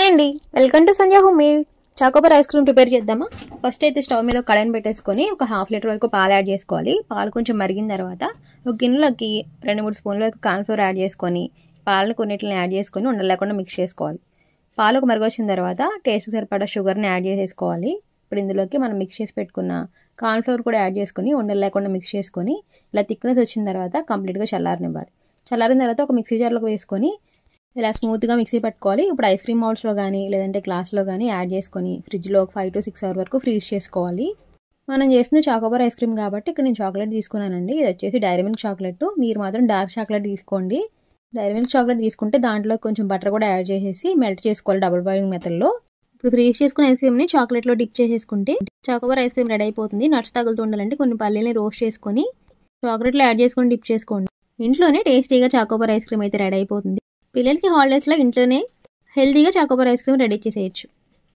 అండి, welcome to Sandhya home made. Choco Bar ice cream prepare చేద్దామా? First అయితే stove మీద కడాయిని పెట్టేసుకొని ఒక హాఫ్ లీటర్ వరకు పాలు యాడ్ చేసుకోవాలి. పాలు కొంచెం మరిగిన తర్వాత ఒక గిన్నెలోకి 2-3 స్పూన్ల వరకు కార్న్ఫ్లోర్ యాడ్ చేసుకొని పాలను కొన్నిటిని యాడ్ చేసుకొని ఉండలు లేకుండా మిక్స్ చేసుకోవాలి. పాలకు మరిగొచ్చిన తర్వాత టేస్ట్కి సరిపడా షుగర్ని యాడ్ చేసేసుకోవాలి. ఇప్పుడు ఇందులోకి మనం మిక్స్ చేసి పెట్టుకున్న కార్న్ఫ్లోర్ కూడా యాడ్ చేసుకొని ఉండలు లేకుండా మిక్స్ చేసుకొని ఇలా థిక్నెస్ వచ్చిన తర్వాత కంప్లీట్గా చల్లారనివ్వాలి. చల్లారిన తర్వాత ఒక మిక్సీ జార్లోకి వేసుకొని ఇలా స్మూత్గా మిక్సీ పట్టుకోవాలి. ఇప్పుడు ఐస్ క్రీమ్ మౌల్డ్స్లో కానీ లేదంటే గ్లాస్లో కానీ యాడ్ చేసుకొని ఫ్రిడ్జ్లో ఒక 5 to 6 hours వరకు ఫ్రీజ్ చేసుకోవాలి. మనం చేసిన చాకోబార్ ఐస్ క్రీమ్ కాబట్టి ఇక్కడ నేను చాక్లెట్ తీసుకున్నానండి. ఇది వచ్చేసి డైరీ మిల్క్ చాక్లెట్. మీరు మాత్రం డార్క్ చాక్లెట్ తీసుకోండి. డైరీ మిల్క్ చాక్లెట్ తీసుకుంటే దాంట్లో కొంచెం బటర్ కూడా యాడ్ చేసేసి మెల్ట్ చేసుకోవాలి డబుల్ బాయిలింగ్ మెథడ్లో. ఇప్పుడు ఫ్రీజ్ చేసుకున్న ఐస్ క్రీమ్ని చాక్లెట్లో డిప్ చేసేసుకుంటే చాకోబార్ ఐస్ క్రీమ్ రెడీ అయిపోతుంది. నట్స్ తగులుతూ ఉండాలంటే కొన్ని పల్లీని రోస్ట్ చేసుకొని చాక్లెట్లో యాడ్ చేసుకొని డిప్ చేసుకోండి. ఇంట్లోనే టేస్టీగా చాకోబార్ ఐస్ క్రీమ్ అయితే రెడీ అయిపోతుంది. పిల్లలకి హాలిడేస్లో ఇంట్లోనే హెల్తీగా చాకోబార్ ఐస్ క్రీమ్ రెడీ చేసేయచ్చు.